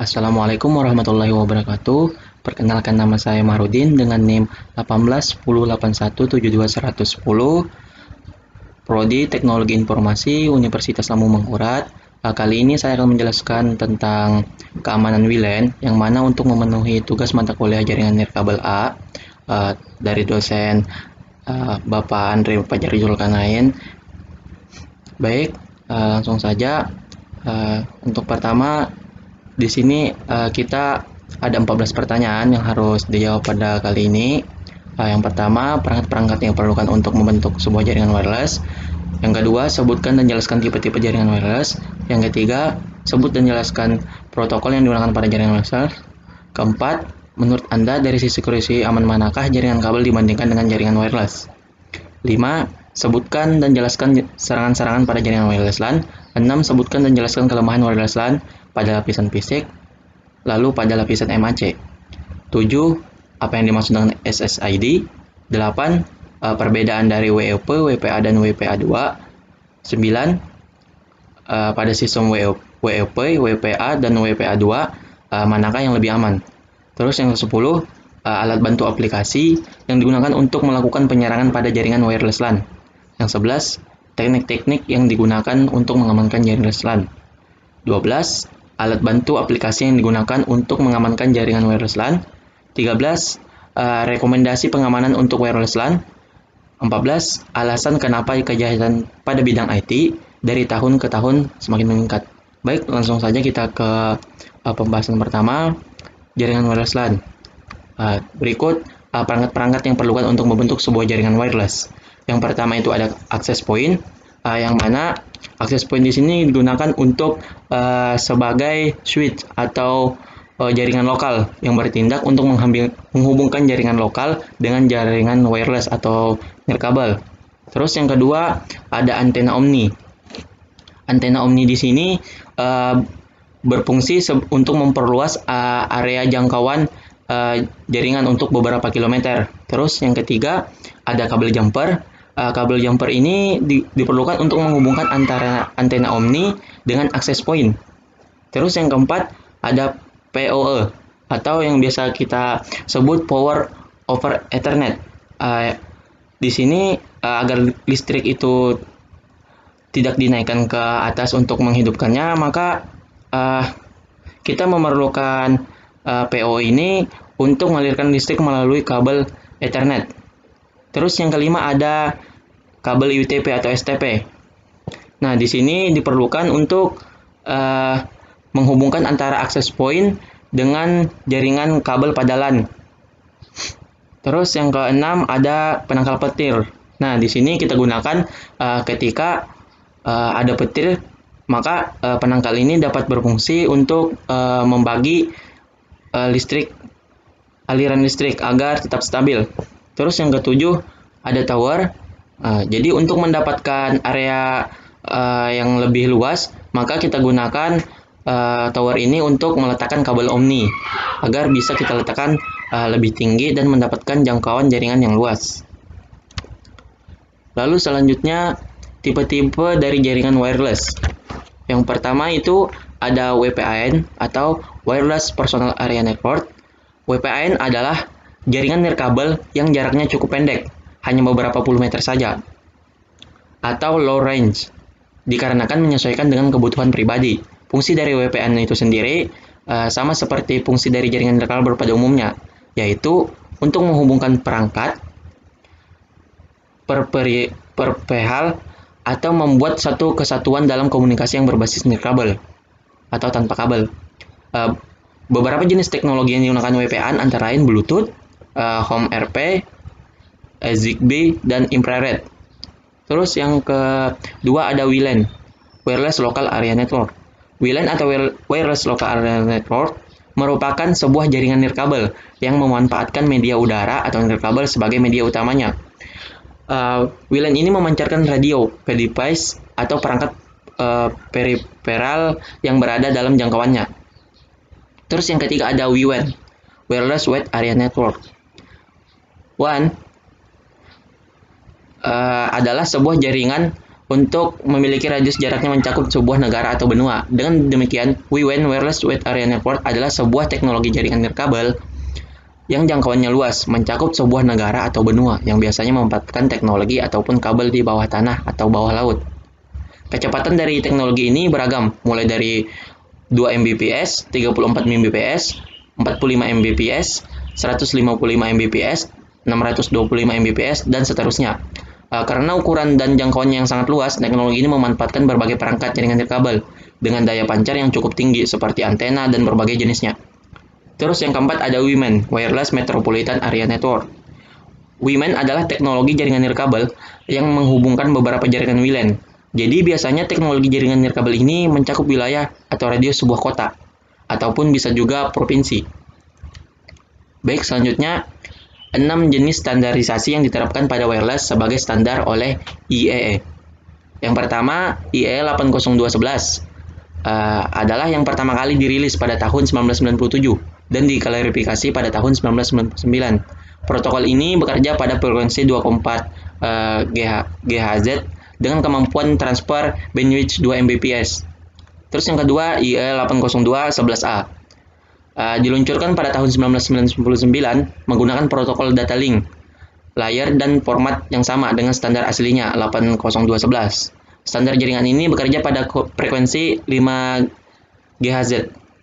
Assalamualaikum warahmatullahi wabarakatuh. Perkenalkan, nama saya Mahrudin dengan NIM 181081721110, Prodi Teknologi Informasi Universitas Lambung Mangkurat. Kali ini saya akan menjelaskan tentang keamanan WLAN, yang mana untuk memenuhi tugas mata kuliah jaringan nirkabel A dari dosen Bapak Andre Fajar Zulkarnain. Baik, langsung saja. Untuk pertama, di sini kita ada 14 pertanyaan yang harus dijawab pada kali ini. Yang pertama, perangkat-perangkat yang diperlukan untuk membentuk sebuah jaringan wireless. Yang kedua, sebutkan dan jelaskan tipe-tipe jaringan wireless. Yang ketiga, sebut dan jelaskan protokol yang digunakan pada jaringan wireless. Keempat, menurut Anda dari sisi security aman manakah jaringan kabel dibandingkan dengan jaringan wireless? 5. Sebutkan dan jelaskan serangan-serangan pada jaringan wireless LAN. 6. Sebutkan dan jelaskan kelemahan wireless LAN pada lapisan fisik, lalu pada lapisan MAC. 7. Apa yang dimaksud dengan SSID? 8. Perbedaan dari WEP, WPA, dan WPA2. 9. Pada sistem WEP, WPA, dan WPA2, manakah yang lebih aman? Terus yang ke-10, alat bantu aplikasi yang digunakan untuk melakukan penyerangan pada jaringan wireless LAN. Yang 11, teknik-teknik yang digunakan untuk mengamankan jaringan LAN. 12, alat bantu aplikasi yang digunakan untuk mengamankan jaringan wireless LAN. 13, rekomendasi pengamanan untuk wireless LAN. 14, alasan kenapa kejahatan pada bidang IT dari tahun ke tahun semakin meningkat. Baik, langsung saja kita ke pembahasan pertama, jaringan wireless LAN. Berikut perangkat-perangkat yang diperlukan untuk membentuk sebuah jaringan wireless. Yang pertama itu ada access point, yang mana access point di sini digunakan untuk sebagai switch atau jaringan lokal yang bertindak untuk menghubungkan jaringan lokal dengan jaringan wireless atau nirkabel. Terus yang kedua ada antena omni. Antena omni di sini berfungsi untuk memperluas area jangkauan jaringan untuk beberapa kilometer. Terus yang ketiga ada kabel jumper. Kabel jumper ini diperlukan untuk menghubungkan antara antena omni dengan access point. Terus yang keempat ada PoE atau yang biasa kita sebut Power over Ethernet. Di sini agar listrik itu tidak dinaikkan ke atas untuk menghidupkannya, maka kita memerlukan PoE ini untuk mengalirkan listrik melalui kabel Ethernet. Terus yang kelima ada kabel UTP atau STP. Nah, di sini diperlukan untuk menghubungkan antara access point dengan jaringan kabel pada LAN. Terus yang keenam ada penangkal petir. Nah, di sini kita gunakan ketika ada petir, maka penangkal ini dapat berfungsi untuk membagi aliran listrik agar tetap stabil. Terus yang ketujuh ada tower. Jadi untuk mendapatkan area yang lebih luas, maka kita gunakan tower ini untuk meletakkan kabel omni agar bisa kita letakkan lebih tinggi dan mendapatkan jangkauan jaringan yang luas. Lalu selanjutnya tipe-tipe dari jaringan wireless. Yang pertama itu ada WPAN atau Wireless Personal Area Network. WPAN adalah jaringan nirkabel yang jaraknya cukup pendek, hanya beberapa puluh meter saja, atau low range, dikarenakan menyesuaikan dengan kebutuhan pribadi. Fungsi dari WPAN itu sendiri sama seperti fungsi dari jaringan nirkabel pada umumnya, yaitu untuk menghubungkan perangkat, perihal, atau membuat satu kesatuan dalam komunikasi yang berbasis nirkabel atau tanpa kabel. Beberapa jenis teknologi yang digunakan WPAN antara lain Bluetooth, Home RP, Zigbee, dan infrared. Terus yang kedua ada WLAN, Wireless Local Area Network. WLAN atau Wireless Local Area Network merupakan sebuah jaringan nirkabel yang memanfaatkan media udara atau nirkabel sebagai media utamanya. WLAN ini memancarkan radio ke device atau perangkat peripheral yang berada dalam jangkauannya. Terus yang ketiga ada WWAN, Wireless Wide Area Network. WAN adalah sebuah jaringan untuk memiliki radius jaraknya mencakup sebuah negara atau benua. Dengan demikian, WWAN Wireless Wide Area Network adalah sebuah teknologi jaringan nirkabel yang jangkauannya luas, mencakup sebuah negara atau benua yang biasanya memanfaatkan teknologi ataupun kabel di bawah tanah atau bawah laut. Kecepatan dari teknologi ini beragam, mulai dari 2 Mbps, 34 Mbps, 45 Mbps, 155 Mbps, 625 Mbps, dan seterusnya. Karena ukuran dan jangkauannya yang sangat luas, teknologi ini memanfaatkan berbagai perangkat jaringan nirkabel dengan daya pancar yang cukup tinggi seperti antena dan berbagai jenisnya. Terus yang keempat ada WMAN, Wireless Metropolitan Area Network. WMAN adalah teknologi jaringan nirkabel yang menghubungkan beberapa jaringan WLAN. Jadi biasanya teknologi jaringan nirkabel ini mencakup wilayah atau radius sebuah kota, ataupun bisa juga provinsi. Baik, selanjutnya 6 jenis standarisasi yang diterapkan pada wireless sebagai standar oleh IEEE. Yang pertama, IEEE 802.11 adalah yang pertama kali dirilis pada tahun 1997 dan diklarifikasi pada tahun 1999. Protokol ini bekerja pada frekuensi 2,4 GHz dengan kemampuan transfer bandwidth 2 Mbps. Terus yang kedua, IEEE 802.11a. Diluncurkan pada tahun 1999 menggunakan protokol data link, layar dan format yang sama dengan standar aslinya 802.11. Standar jaringan ini bekerja pada frekuensi 5 GHz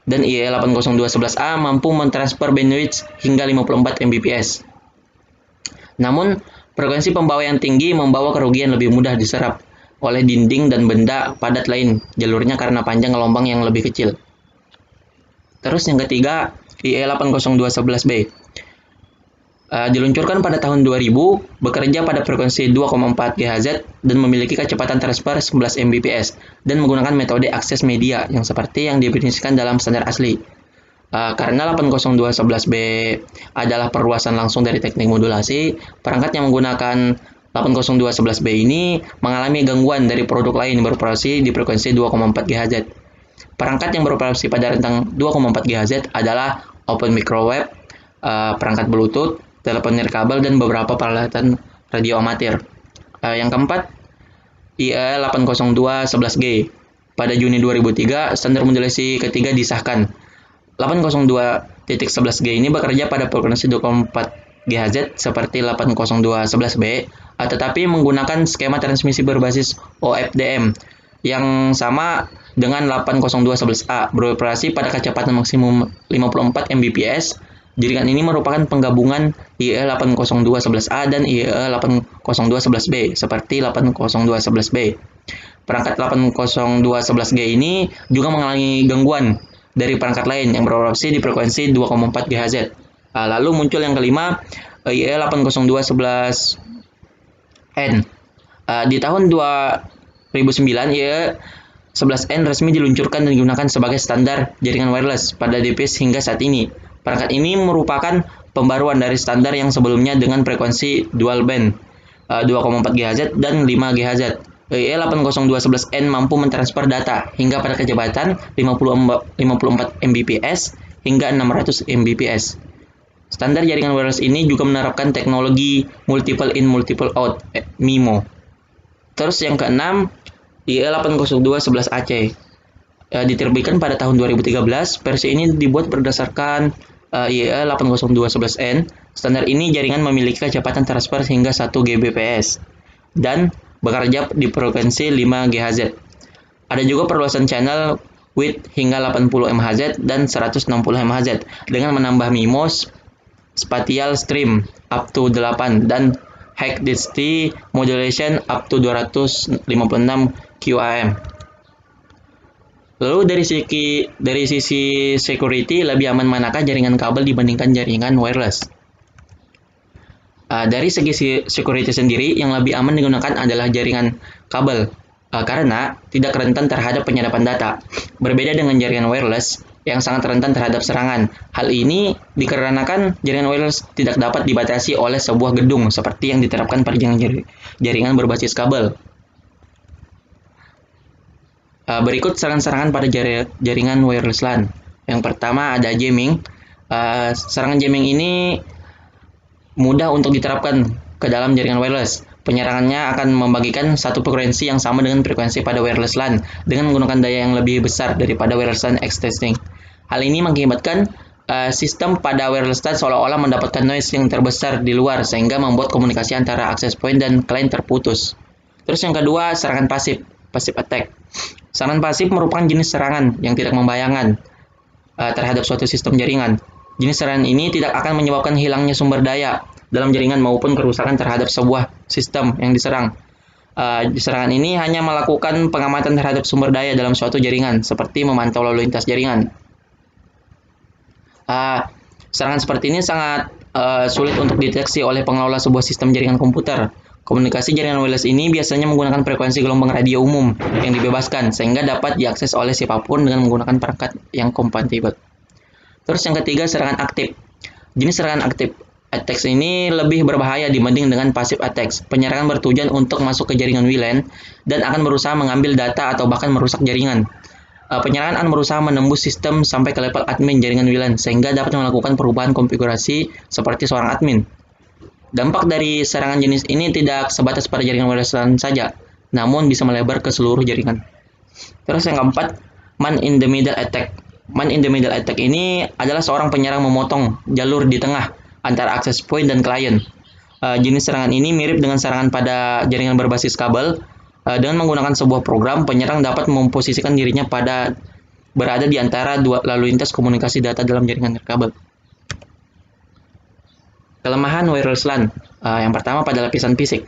dan IEEE 802.11a mampu mentransfer bandwidth hingga 54 Mbps. Namun, frekuensi pembawa yang tinggi membawa kerugian lebih mudah diserap oleh dinding dan benda padat lain jalurnya karena panjang gelombang yang lebih kecil. Terus yang ketiga, IEEE 802.11b. Diluncurkan pada tahun 2000, bekerja pada frekuensi 2,4 GHz dan memiliki kecepatan transfer 11 Mbps dan menggunakan metode akses media yang seperti yang didefinisikan dalam standar asli. Karena 802.11b adalah perluasan langsung dari teknik modulasi, perangkat yang menggunakan 802.11b ini mengalami gangguan dari produk lain beroperasi di frekuensi 2,4 GHz. Perangkat yang beroperasi pada rentang 2,4 GHz adalah Open Microwave, perangkat Bluetooth, telepon nirkabel, dan beberapa peralatan radio amatir. Yang keempat, IEEE 802.11g. Pada Juni 2003, standar modulasi ketiga disahkan. 802.11g ini bekerja pada frekuensi 2,4 GHz seperti 802.11b, tetapi menggunakan skema transmisi berbasis OFDM yang sama dengan 802.11a, beroperasi pada kecepatan maksimum 54 Mbps. Jaringan ini merupakan penggabungan IEEE 802.11a dan IEEE 802.11b seperti 802.11b. Perangkat 802.11g ini juga mengalami gangguan dari perangkat lain yang beroperasi di frekuensi 2,4 GHz. Lalu muncul yang kelima, IEEE 802.11n. Di tahun 2009, IEEE 11n resmi diluncurkan dan digunakan sebagai standar jaringan wireless pada device hingga saat ini. Perangkat ini merupakan pembaruan dari standar yang sebelumnya dengan frekuensi dual band 2,4 GHz dan 5 GHz. IEEE 802.11n mampu mentransfer data hingga pada kecepatan 54 Mbps hingga 600 Mbps. Standar jaringan wireless ini juga menerapkan teknologi multiple in multiple out MIMO. Terus yang keenam, IEEE 802.11ac. Diterbitkan pada tahun 2013, versi ini dibuat berdasarkan IEEE 802.11n. Standar ini jaringan memiliki kecepatan transfer hingga 1 Gbps dan bekerja di frekuensi 5 GHz. Ada juga perluasan channel width hingga 80 MHz dan 160 MHz dengan menambah MIMO spatial stream up to 8 dan high density modulation up to 256 QAM. Lalu dari sisi security, lebih aman manakah jaringan kabel dibandingkan jaringan wireless? Dari segi security sendiri, yang lebih aman digunakan adalah jaringan kabel karena tidak rentan terhadap penyadapan data. Berbeda dengan jaringan wireless yang sangat rentan terhadap serangan. Hal ini dikarenakan jaringan wireless tidak dapat dibatasi oleh sebuah gedung seperti yang diterapkan pada jaringan berbasis kabel. Berikut serangan-serangan pada jaringan wireless LAN. Yang pertama ada jamming. Serangan jamming ini mudah untuk diterapkan ke dalam jaringan wireless. Penyerangannya akan membagikan satu frekuensi yang sama dengan frekuensi pada wireless LAN dengan menggunakan daya yang lebih besar daripada wireless LAN existing. Hal ini mengakibatkan sistem pada wireless LAN seolah-olah mendapatkan noise yang terbesar di luar sehingga membuat komunikasi antara access point dan klien terputus. Terus yang kedua, serangan pasif, passive attack. Serangan pasif merupakan jenis serangan yang tidak membayangkan terhadap suatu sistem jaringan. Jenis serangan ini tidak akan menyebabkan hilangnya sumber daya dalam jaringan maupun kerusakan terhadap sebuah sistem yang diserang. Serangan ini hanya melakukan pengamatan terhadap sumber daya dalam suatu jaringan, seperti memantau lalu lintas jaringan. Serangan seperti ini sangat sulit untuk dideteksi oleh pengelola sebuah sistem jaringan komputer. Komunikasi jaringan wireless ini biasanya menggunakan frekuensi gelombang radio umum yang dibebaskan, sehingga dapat diakses oleh siapapun dengan menggunakan perangkat yang kompatibel. Terus yang ketiga, serangan aktif. Jenis serangan aktif attacks ini lebih berbahaya dibanding dengan passive attacks. Penyerangan bertujuan untuk masuk ke jaringan WLAN dan akan berusaha mengambil data atau bahkan merusak jaringan. Penyerangan akan berusaha menembus sistem sampai ke level admin jaringan WLAN sehingga dapat melakukan perubahan konfigurasi seperti seorang admin. Dampak dari serangan jenis ini tidak sebatas pada jaringan wireless LAN saja, namun bisa melebar ke seluruh jaringan. Terus yang keempat, man in the middle attack. Man in the middle attack ini adalah seorang penyerang memotong jalur di tengah antara access point dan klien. Jenis serangan ini mirip dengan serangan pada jaringan berbasis kabel. Dengan menggunakan sebuah program, penyerang dapat memposisikan dirinya berada di antara dua lalu lintas komunikasi data dalam jaringan nirkabel. Kelemahan wireless LAN. Yang pertama pada lapisan fisik.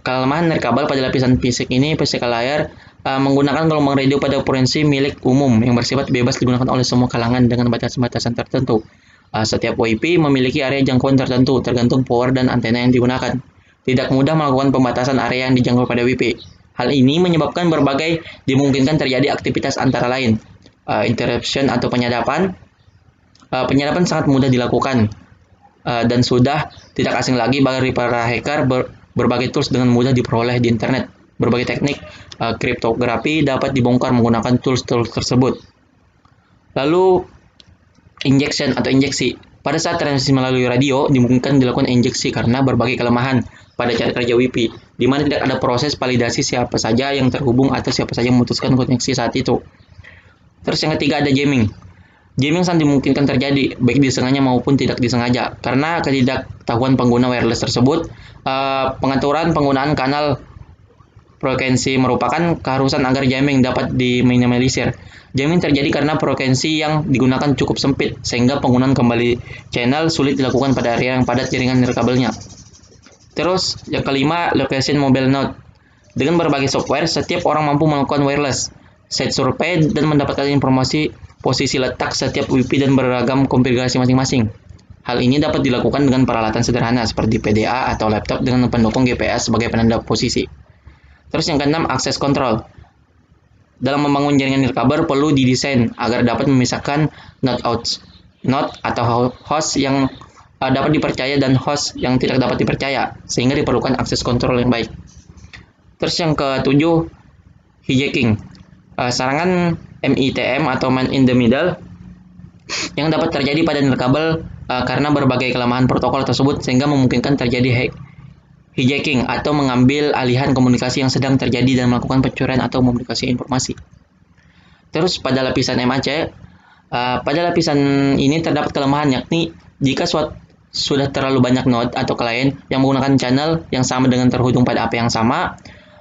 Kelemahan nirkabel pada lapisan fisik ini physical layer menggunakan gelombang radio pada frekuensi milik umum yang bersifat bebas digunakan oleh semua kalangan dengan batasan-batasan tertentu. Setiap WiFi memiliki area jangkauan tertentu tergantung power dan antena yang digunakan. Tidak mudah melakukan pembatasan area yang dijangkau pada WiFi. Hal ini menyebabkan dimungkinkan terjadi aktivitas antara lain. Interruption atau penyadapan. Penyadapan sangat mudah dilakukan dan sudah tidak asing lagi bagi para hacker. Berbagai tools dengan mudah diperoleh di internet. Berbagai teknik kriptografi dapat dibongkar menggunakan tools-tools tersebut. Lalu injection atau injeksi. Pada saat transmisi melalui radio, dimungkinkan dilakukan injeksi karena berbagai kelemahan pada cara kerja WiFi, di mana tidak ada proses validasi siapa saja yang terhubung atau siapa saja memutuskan koneksi saat itu. Terus yang ketiga ada jamming. Jamming sangat dimungkinkan terjadi, baik disengaja maupun tidak disengaja, karena ketidaktahuan pengguna wireless tersebut. Pengaturan penggunaan kanal frekuensi merupakan keharusan agar jamming dapat diminimalisir. Jamming terjadi karena frekuensi yang digunakan cukup sempit, sehingga penggunaan kembali channel sulit dilakukan pada area yang padat jaringan nirkabelnya. Terus, yang kelima, location mobile node. Dengan berbagai software, setiap orang mampu melakukan wireless set survey dan mendapatkan informasi posisi letak setiap WiFi dan beragam konfigurasi masing-masing. Hal ini dapat dilakukan dengan peralatan sederhana seperti PDA atau laptop dengan pendukung GPS sebagai penanda posisi. Terus yang keenam, access control. Dalam membangun jaringan nirkabel perlu didesain agar dapat memisahkan node atau host yang dapat dipercaya dan host yang tidak dapat dipercaya, sehingga diperlukan akses kontrol yang baik. Terus yang ketujuh, hijacking. Serangan MITM atau man in the middle yang dapat terjadi pada nirkabel karena berbagai kelemahan protokol tersebut, sehingga memungkinkan terjadi hijacking atau mengambil alihan komunikasi yang sedang terjadi dan melakukan pencurian atau memodifikasi informasi. Terus pada lapisan MAC, pada lapisan ini terdapat kelemahan, yakni jika sudah terlalu banyak node atau klien yang menggunakan channel yang sama dengan terhubung pada AP yang sama,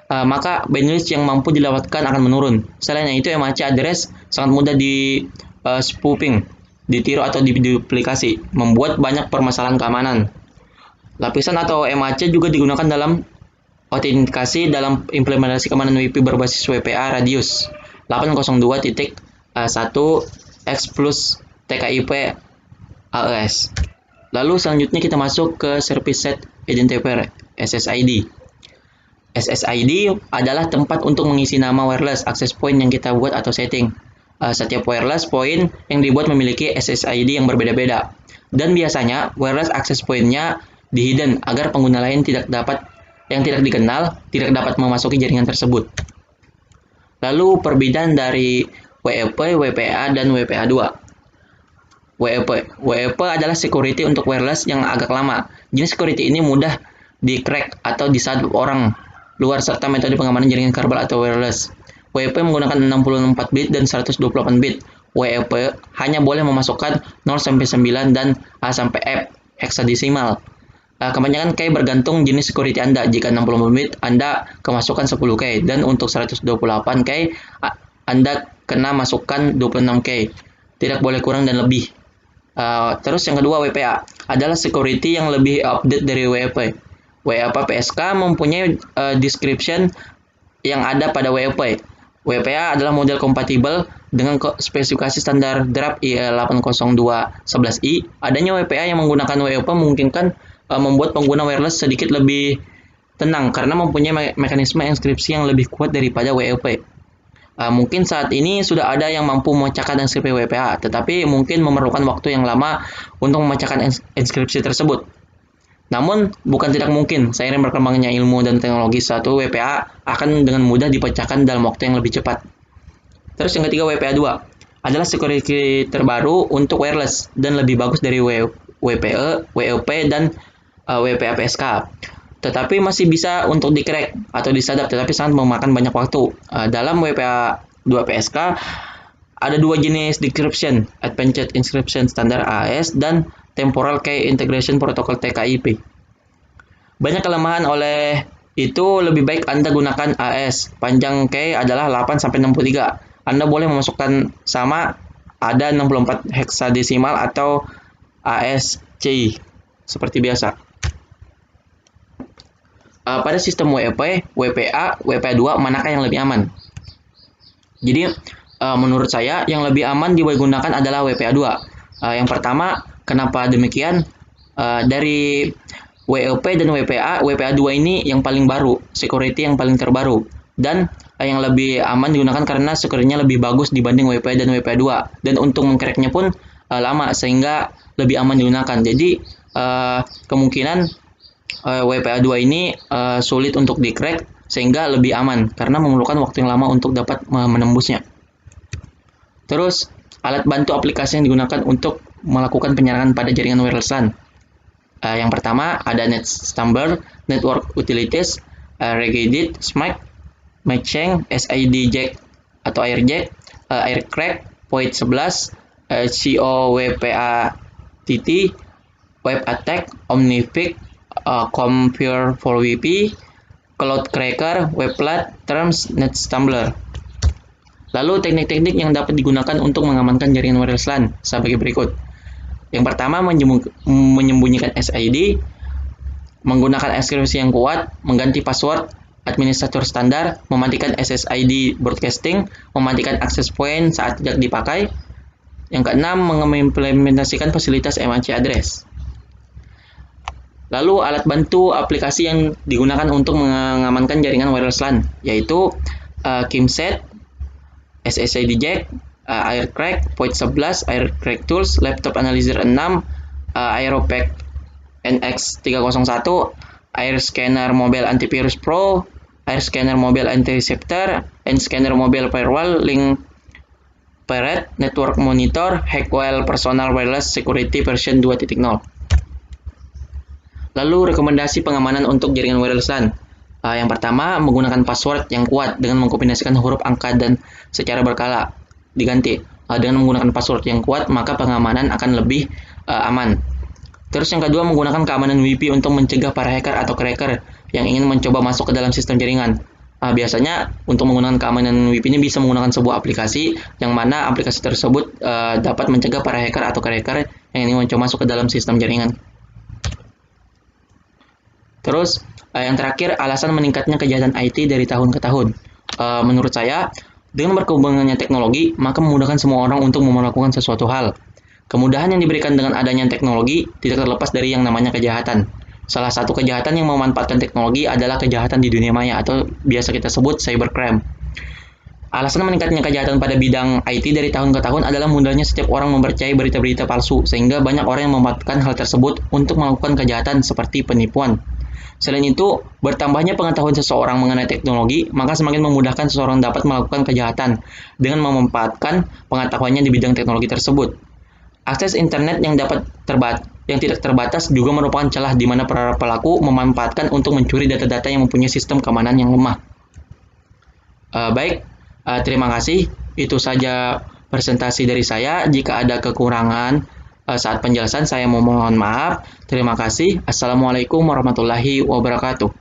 maka bandwidth yang mampu dilewatkan akan menurun. Selain itu, MAC address sangat mudah di spoofing, ditiru atau diduplikasi, membuat banyak permasalahan keamanan. Lapisan atau MAC juga digunakan dalam autentikasi dalam implementasi keamanan WiFi berbasis WPA radius 802.1x plus TKIP AES. Lalu selanjutnya kita masuk ke Service Set Identifier SSID. SSID adalah tempat untuk mengisi nama wireless access point yang kita buat atau setting. Setiap wireless point yang dibuat memiliki SSID yang berbeda-beda. Dan biasanya wireless access point-nya di-hidden agar pengguna lain yang tidak dikenal tidak dapat memasuki jaringan tersebut. Lalu perbedaan dari WEP, WPA, dan WPA2. WEP adalah security untuk wireless yang agak lama. Jenis security ini mudah di-crack atau disadap orang luar serta metode pengamanan jaringan kabel atau wireless. WEP menggunakan 64 bit dan 128 bit. WEP hanya boleh memasukkan 0 sampai 9 dan A sampai F heksadesimal. Kebanyakan key bergantung jenis security Anda. Jika 64 bit, Anda kemasukan 10 key dan untuk 128 key Anda kena masukkan 26 key. Tidak boleh kurang dan lebih. Terus yang kedua, WPA adalah security yang lebih update dari WEP. WEP PSK mempunyai description yang ada pada WEP. WPA adalah model kompatibel dengan spesifikasi standar DRAP IE80211i. Adanya WPA yang menggunakan WEP memungkinkan membuat pengguna wireless sedikit lebih tenang karena mempunyai mekanisme enkripsi yang lebih kuat daripada WEP. Mungkin saat ini sudah ada yang mampu memecahkan enkripsi WPA, tetapi mungkin memerlukan waktu yang lama untuk memecahkan enkripsi tersebut. Namun, bukan tidak mungkin, seiring berkembangnya ilmu dan teknologi, satu WPA akan dengan mudah dipecahkan dalam waktu yang lebih cepat. Terus yang ketiga, WPA 2 adalah security terbaru untuk wireless dan lebih bagus dari WPE, WEP, dan WPA PSK. Tetapi masih bisa untuk di-crack atau disadap, tetapi sangat memakan banyak waktu. Dalam WPA 2 PSK ada dua jenis decryption, Advanced Encryption Standard AES dan Temporal Key Integration Protocol TKIP. Banyak kelemahan, oleh itu lebih baik Anda gunakan AES. Panjang key adalah 8-63. Anda boleh memasukkan sama ada 64 heksadesimal atau ASCII seperti biasa. Pada sistem WEP, WPA, WPA 2 manakah yang lebih aman? Jadi menurut saya yang lebih aman digunakan adalah WPA 2. Yang pertama, kenapa demikian? Dari WEP dan WPA 2 ini yang paling baru, security yang paling terbaru, dan yang lebih aman digunakan karena security-nya lebih bagus dibanding WEP dan WPA 2, dan untuk mengcracknya pun lama sehingga lebih aman digunakan. Jadi kemungkinan WPA 2 ini sulit untuk di-crack sehingga lebih aman karena memerlukan waktu yang lama untuk dapat menembusnya. Terus, alat bantu aplikasi yang digunakan untuk melakukan penyerangan pada jaringan wireless LAN. Yang pertama ada NetStumbler, Network Utilities, Regedit, SMAC, Matching, SID Jack atau AirJack, AirCrack, Point 11, COWPA TT, Web Attack, Omnifig, Compure for WP, Cloudcracker, WebPlat, Terms, NetStumbler. Lalu teknik-teknik yang dapat digunakan untuk mengamankan jaringan wireless LAN sebagai berikut. Yang pertama, menyembunyikan SID, menggunakan enkripsi yang kuat, mengganti password, administrator standar, mematikan SSID broadcasting, mematikan access point saat tidak dipakai. Yang keenam, mengimplementasikan fasilitas MAC address. Lalu alat bantu aplikasi yang digunakan untuk mengamankan jaringan wireless LAN yaitu KIMSET, SSID Jack, AirCrack, Point 11, AirCrack Tools, Laptop Analyzer 6, Aeropack NX301, AirScanner Mobile Antivirus Pro, AirScanner Mobile Interceptor, AirScanner Mobile Firewall, Link Parrot, Network Monitor, Hackwell Personal Wireless Security version 2.0. Lalu rekomendasi pengamanan untuk jaringan wireless LAN. Yang pertama, menggunakan password yang kuat dengan mengkombinasikan huruf angka dan secara berkala diganti. Dengan menggunakan password yang kuat, maka pengamanan akan lebih aman. Terus yang kedua, menggunakan keamanan WiFi untuk mencegah para hacker atau cracker yang ingin mencoba masuk ke dalam sistem jaringan. Biasanya untuk menggunakan keamanan WiFi ini bisa menggunakan sebuah aplikasi yang mana aplikasi tersebut dapat mencegah para hacker atau cracker yang ingin mencoba masuk ke dalam sistem jaringan. Terus, yang terakhir, alasan meningkatnya kejahatan IT dari tahun ke tahun. Menurut saya, dengan berkembangnya teknologi, maka memudahkan semua orang untuk melakukan sesuatu hal. Kemudahan yang diberikan dengan adanya teknologi tidak terlepas dari yang namanya kejahatan. Salah satu kejahatan yang memanfaatkan teknologi adalah kejahatan di dunia maya atau biasa kita sebut cybercrime. Alasan meningkatnya kejahatan pada bidang IT dari tahun ke tahun adalah mudahnya setiap orang mempercayai berita-berita palsu, sehingga banyak orang yang memanfaatkan hal tersebut untuk melakukan kejahatan seperti penipuan. Selain itu, bertambahnya pengetahuan seseorang mengenai teknologi, maka semakin memudahkan seseorang dapat melakukan kejahatan dengan memanfaatkan pengetahuannya di bidang teknologi tersebut. Akses internet yang dapat yang tidak terbatas juga merupakan celah di mana para pelaku memanfaatkan untuk mencuri data-data yang mempunyai sistem keamanan yang lemah. Baik, terima kasih. Itu saja presentasi dari saya. Jika ada kekurangan saat penjelasan, saya mohon maaf. Terima kasih. Assalamualaikum warahmatullahi wabarakatuh.